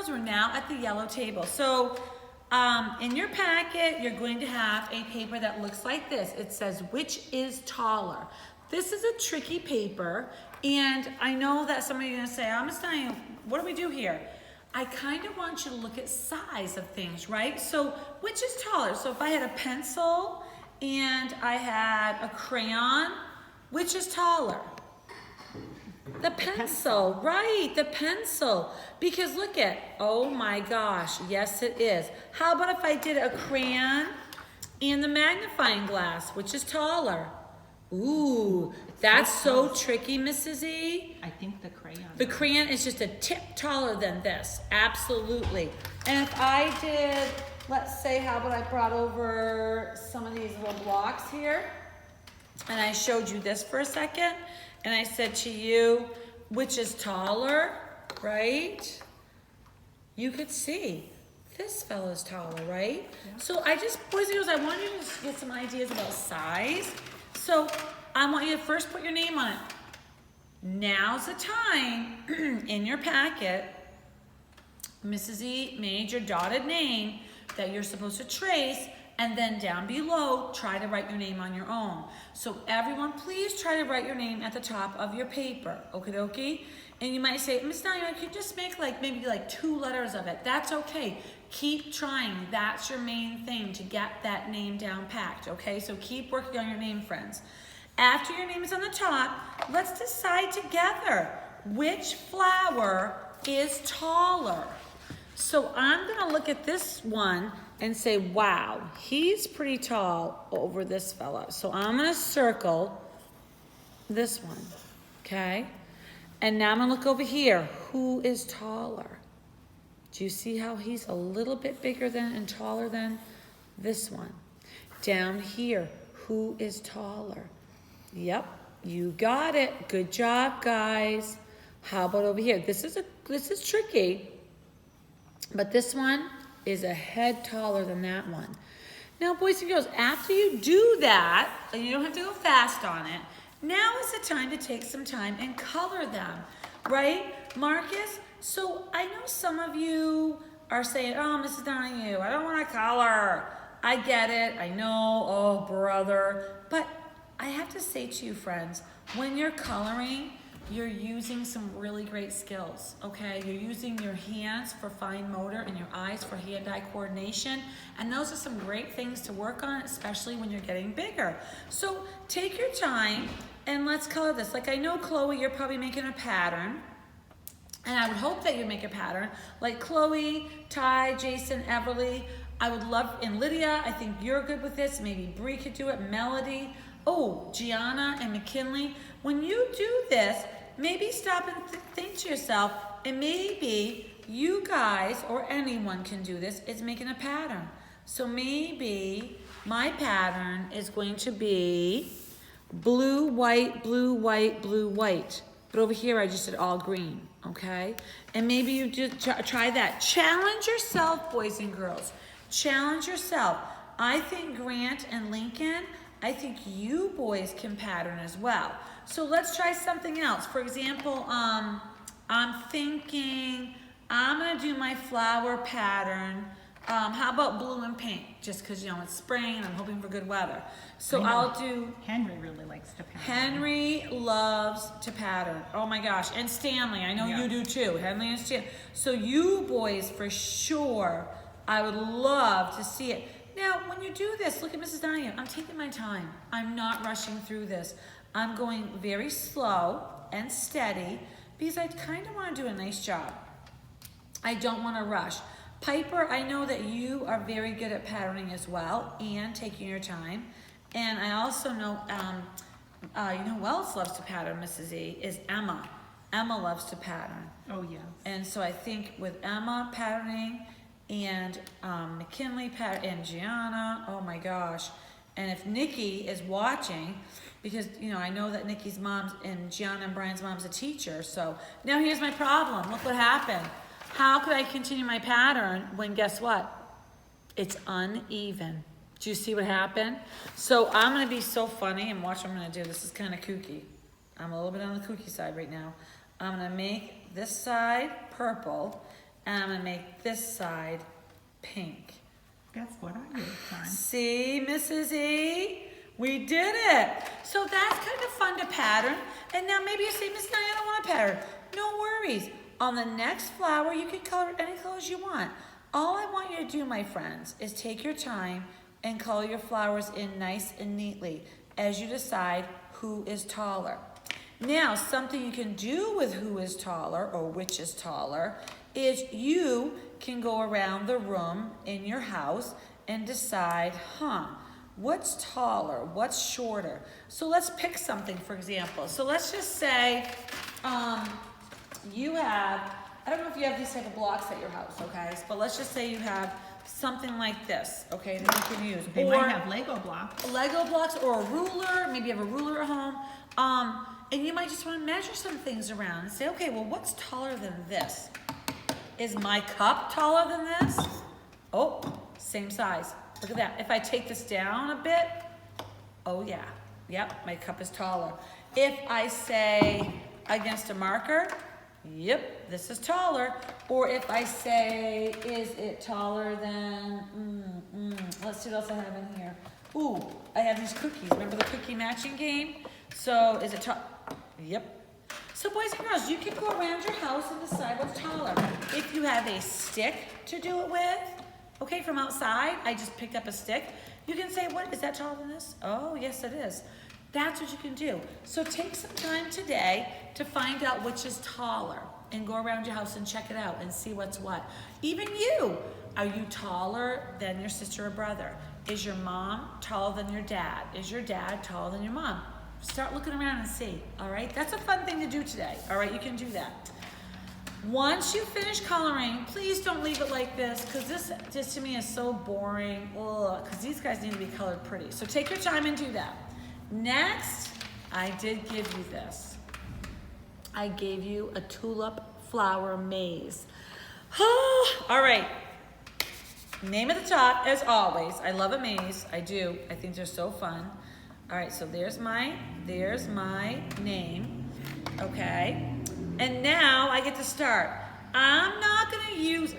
girls, we're now at the yellow table. So in your packet, you're going to have a paper that looks like this. It says, which is taller? This is a tricky paper, and I know that some of you are gonna say, I'm just telling you, what do we do here? I kind of want you to look at size of things, right? So which is taller? So if I had a pencil and I had a crayon, which is taller? The pencil, right, the pencil. Because look at, oh my gosh, yes it is. How about if I did a crayon and the magnifying glass, which is taller? Ooh, that's so tricky, Mrs. E. I think the crayon. The crayon is just a tip taller than this, absolutely. And if I did, let's say, how about I brought over some of these little blocks here, and I showed you this for a second, and I said to you, which is taller, right? You could see this fellow's taller, right? Yeah. So I just, boys and girls, I want you to get some ideas about size. So I want you to first put your name on it. Now's the time in your packet, Mrs. E made your dotted name that you're supposed to trace, and then down below, try to write your name on your own. So everyone, please try to write your name at the top of your paper, okie dokie? And you might say, Miss Diana, I could just make maybe 2 letters of it. That's okay. Keep trying. That's your main thing, to get that name down packed, okay? So keep working on your name, friends. After your name is on the top, let's decide together which flower is taller. So I'm gonna look at this one and say, wow, he's pretty tall over this fella. So I'm gonna circle this one, okay? And now I'm gonna look over here. Who is taller? Do you see how he's a little bit bigger than and taller than this one? Down here, who is taller? Yep, you got it. Good job, guys. How about over here? This is tricky, but this one is a head taller than that one. Now, boys and girls, after you do that, and you don't have to go fast on it, now is the time to take some time and color them, right? Marcus, so I know some of you are saying, oh, Mrs. Donahue, I don't want to color. I get it, I know, oh, brother. But I have to say to you, friends, when you're coloring, you're using some really great skills, okay? You're using your hands for fine motor and your eyes for hand-eye coordination, and those are some great things to work on, especially when you're getting bigger. So take your time and let's color this. Like I know, Chloe, you're probably making a pattern, and I would hope that you make a pattern. Like Chloe, Ty, Jason, Everly, I would love, and Lydia, I think you're good with this. Maybe Bree could do it, Melody. Oh, Gianna and McKinley, when you do this, maybe stop and think to yourself, and maybe you guys or anyone can do this, is making a pattern. So maybe my pattern is going to be blue, white, blue, white, blue, white. But over here, I just did all green, okay? And maybe you just try that. Challenge yourself, boys and girls. Challenge yourself. I think Grant and Lincoln, I think you boys can pattern as well. So let's try something else. For example, I'm thinking I'm gonna do my flower pattern. How about blue and pink? Just because, it's spring and I'm hoping for good weather. So I'll do... Henry really likes to pattern. Henry loves to pattern. Oh my gosh. And Stanley, I know you do too. Henry and Stanley. So you boys, for sure, I would love to see it. Now, when you do this, look at Mrs. Donahue. I'm taking my time. I'm not rushing through this. I'm going very slow and steady because I kind of want to do a nice job. I don't want to rush. Piper, I know that you are very good at patterning as well and taking your time. And I also know, you know who else loves to pattern, Mrs. E, is Emma. Emma loves to pattern. Oh, yes. And so I think with Emma patterning, and McKinley, and Gianna, oh my gosh. And if Nikki is watching, because, I know that Nikki's mom and Gianna and Brian's mom's a teacher. So now here's my problem. Look what happened. How could I continue my pattern when, guess what? It's uneven. Do you see what happened? So I'm going to be so funny, and watch what I'm going to do. This is kind of kooky. I'm a little bit on the kooky side right now. I'm going to make this side purple, and I'm gonna make this side pink. That's what I did, Karen. See, Mrs. E? We did it. So that's kind of fun to pattern. And now maybe you say, Miss Diane, I don't want to pattern. No worries. On the next flower, you can color any colors you want. All I want you to do, my friends, is take your time and color your flowers in nice and neatly as you decide who is taller. Now, something you can do with who is taller or which is taller is you can go around the room in your house and decide, what's taller, what's shorter? So let's pick something, for example. So let's just say you have, I don't know if you have these type of blocks at your house, okay? But let's just say you have something like this, okay, that you can use. They might have Lego blocks. Lego blocks or a ruler, maybe you have a ruler at home. And you might just want to measure some things around and say, okay, well, what's taller than this? Is my cup taller than this? Oh, same size. Look at that. If I take this down a bit, oh yeah, yep, my cup is taller. If I say against a marker, yep, this is taller. Or if I say, is it taller than, let's see what else I have in here. Ooh, I have these cookies. Remember the cookie matching game? So is it tall? Yep. So boys and girls, you can go around your house and decide what's taller. If you have a stick to do it with, okay, from outside, I just picked up a stick. You can say, what, is that taller than this? Oh, yes, it is. That's what you can do. So take some time today to find out which is taller and go around your house and check it out and see what's what. Even you, are you taller than your sister or brother? Is your mom taller than your dad? Is your dad taller than your mom? Start looking around and see, all right? That's a fun thing to do today, all right? You can do that. Once you finish coloring, please don't leave it like this, because this just to me is so boring, because these guys need to be colored pretty. So take your time and do that. Next, I did give you this. I gave you a tulip flower maze. All right. Name at the top, as always. I love a maze. I do. I think they're so fun. All right, so there's my name. Okay. And now I get to start. I'm not gonna use,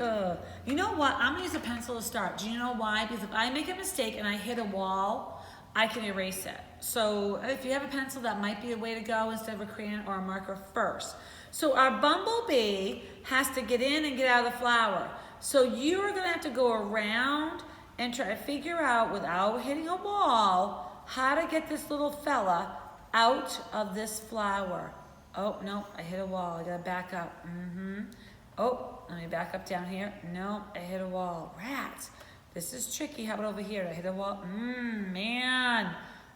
you know what? I'm gonna use a pencil to start. Do you know why? Because if I make a mistake and I hit a wall, I can erase it. So if you have a pencil, that might be a way to go instead of a crayon or a marker first. So our bumblebee has to get in and get out of the flower. So you are gonna have to go around and try to figure out, without hitting a wall, how to get this little fella out of this flower. Oh, no, I hit a wall. I gotta back up. Oh, let me back up down here. No, I hit a wall. Rats. This is tricky. How about over here? I hit a wall. Man,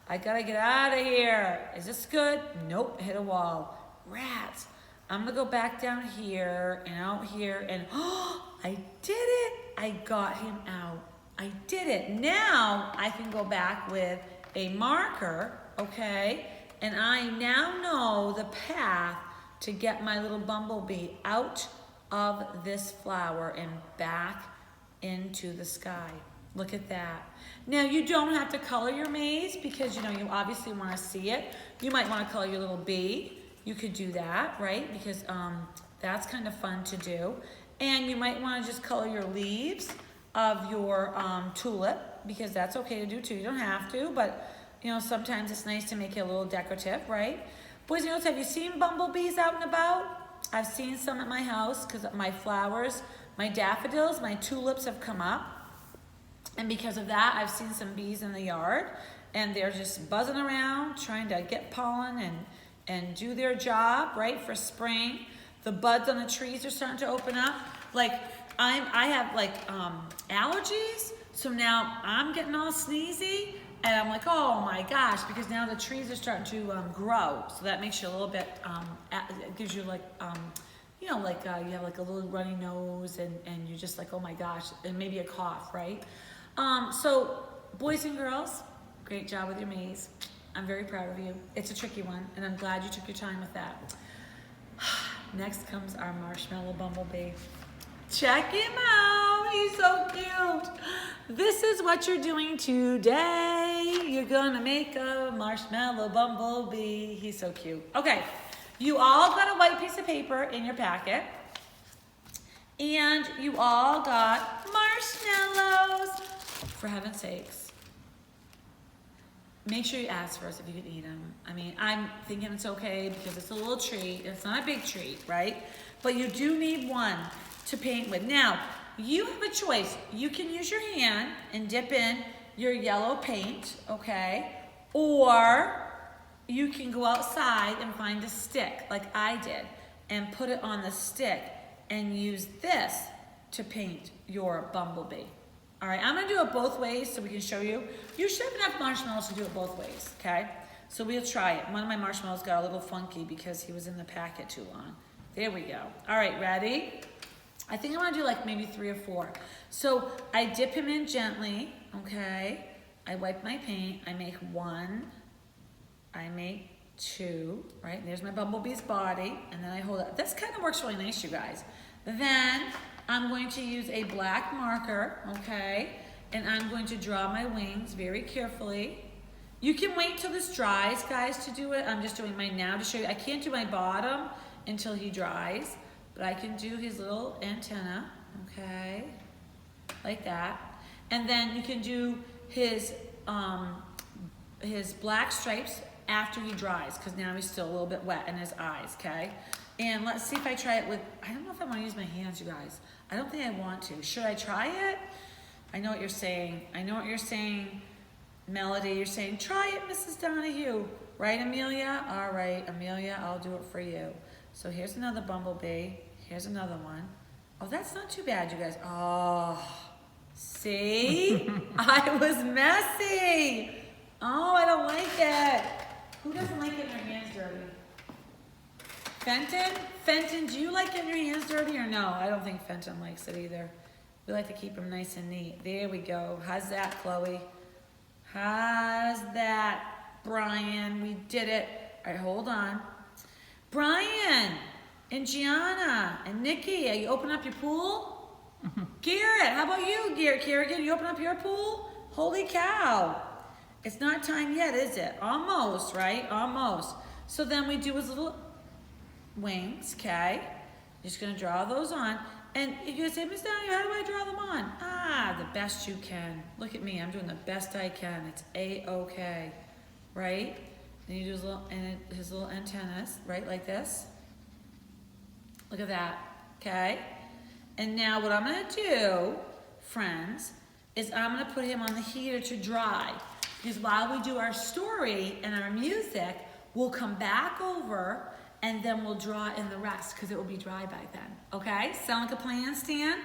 I gotta get out of here. Is this good? Nope, I hit a wall. Rats. I'm gonna go back down here and out here and, I did it. I got him out. I did it. Now I can go back with a marker, okay? And I now know the path to get my little bumblebee out of this flower and back into the sky. Look at that. Now you don't have to color your maze because you obviously want to see it. You might want to color your little bee. You could do that, right? Because that's kind of fun to do. And you might want to just color your leaves of your tulip because that's okay to do too. You don't have to, but sometimes it's nice to make it a little decorative, right? Boys and girls, have you seen bumblebees out and about? I've seen some at my house because my flowers, my daffodils, my tulips have come up. And because of that, I've seen some bees in the yard and they're just buzzing around trying to get pollen and do their job, right, for spring. The buds on the trees are starting to open up. Like I have allergies, so now I'm getting all sneezy. And I'm like, oh my gosh, because now the trees are starting to grow. So that makes you a little bit, it gives you you have like a little runny nose and you're just like, oh my gosh, and maybe a cough, right? So boys and girls, great job with your maze. I'm very proud of you. It's a tricky one, and I'm glad you took your time with that. Next comes our marshmallow bumblebee. Check him out, he's so cute. This is what you're doing today. You're gonna make a marshmallow bumblebee. He's so cute. Okay, you all got a white piece of paper in your packet. And you all got marshmallows. For heaven's sakes. Make sure you ask first if you can eat them. I mean, I'm thinking it's okay because it's a little treat. It's not a big treat, right? But you do need one to paint with. Now, you have a choice. You can use your hand and dip in your yellow paint, okay? Or you can go outside and find a stick like I did and put it on the stick and use this to paint your bumblebee. All right, I'm gonna do it both ways so we can show you. You should have enough marshmallows to do it both ways, okay? So we'll try it. One of my marshmallows got a little funky because he was in the packet too long. There we go. All right, ready? I think I'm gonna do like maybe 3 or 4. So I dip him in gently, okay? I wipe my paint, I make 1, I make 2, right? There's my bumblebee's body, and then I hold it. This kind of works really nice, you guys. Then I'm going to use a black marker, okay? And I'm going to draw my wings very carefully. You can wait till this dries, guys, to do it. I'm just doing mine now to show you. I can't do my bottom until he dries, but I can do his little antenna, okay? Like that. And then you can do his black stripes after he dries, because now he's still a little bit wet in his eyes, okay? And let's see if I try it with, I don't know if I want to use my hands, you guys. I don't think I want to. Should I try it? I know what you're saying. I know what you're saying, Melody. You're saying, try it, Mrs. Donahue. Right, Amelia? All right, Amelia, I'll do it for you. So here's another bumblebee. Here's another one. Oh, that's not too bad, you guys. Oh, see? I was messy. Oh, I don't like it. Who doesn't like getting their hands dirty? Fenton? Fenton, do you like getting your hands dirty or no? I don't think Fenton likes it either. We like to keep them nice and neat. There we go. How's that, Chloe? How's that, Brian? We did it. All right, hold on. Brian and Gianna and Nikki, are you opening up your pool? Garrett, how about you, Garrett Kerrigan? You open up your pool? Holy cow. It's not time yet, is it? Almost, right? Almost. So then we do his little wings, okay? Just gonna draw those on. And you're gonna say, Miss Donahue, how do I draw them on? Ah, the best you can. Look at me, I'm doing the best I can. It's A-okay, right? And you do his little antennas, right, like this. Look at that, okay? And now what I'm gonna do, friends, is I'm gonna put him on the heater to dry. Because while we do our story and our music, we'll come back over and then we'll draw in the rest because it will be dry by then, okay? Sound like a plan, Stan?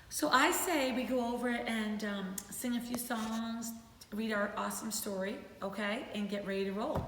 So I say we go over and sing a few songs, read our awesome story, okay? And get ready to roll.